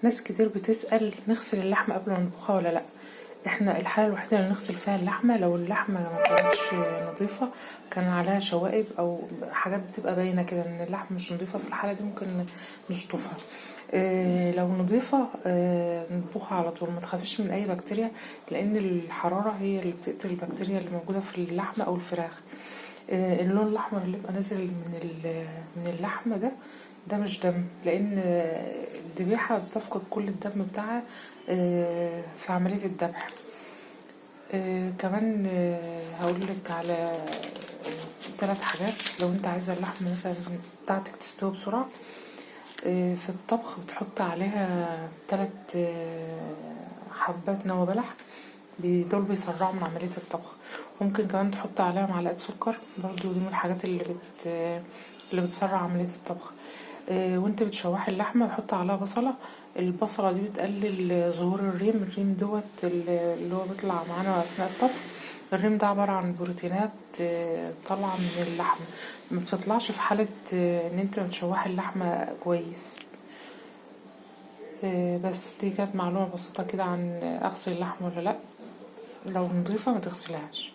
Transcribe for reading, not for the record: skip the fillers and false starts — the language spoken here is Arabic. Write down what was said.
ناس كتير بتسأل نغسل اللحمة قبل ما نطبخها ولا لأ. احنا الحالة الوحيدة اللي نغسل فيها اللحمة لو اللحمة ما كانتش نظيفة، كان عليها شوائب او حاجات بتبقى باينة كده ان اللحمة مش نظيفة، في الحالة دي ممكن نشطفها. لو نظيفة نطبخها على طول، ما تخافيش من اي بكتيريا، لان الحرارة هي اللي بتقتل البكتيريا اللي موجودة في اللحمة او الفراخ. اللون الاحمر اللي بيبقى نازل من اللحمة ده مش دم، لان الذبيحة بتفقد كل الدم بتاعها في عملية الذبح. كمان هقولك على 3 حاجات لو انت عايزة اللحمة مثلا بتاعتك تستوي بسرعة. في الطبخ بتحط عليها 3 حبات نوى بلح، دول بيسرعوا من عملية الطبخ. ممكن كمان تحط عليها معلقة سكر، برضو دي من الحاجات اللي بتسرع عملية الطبخ. وانت بتشوحي اللحمة بحط عليها بصلة. البصلة دي بتقلل ظهور الريم دوت اللي هو بيطلع معانا أثناء الطبخ. الريم ده عبارة عن بروتينات طالعة من اللحمة، ما بتطلعش في حالة ان انت بتشوحي اللحمة كويس. بس دي كانت معلومة بسيطة كده عن اغسل اللحمة ولا لأ. لو نضيفة ما تغسلهاش.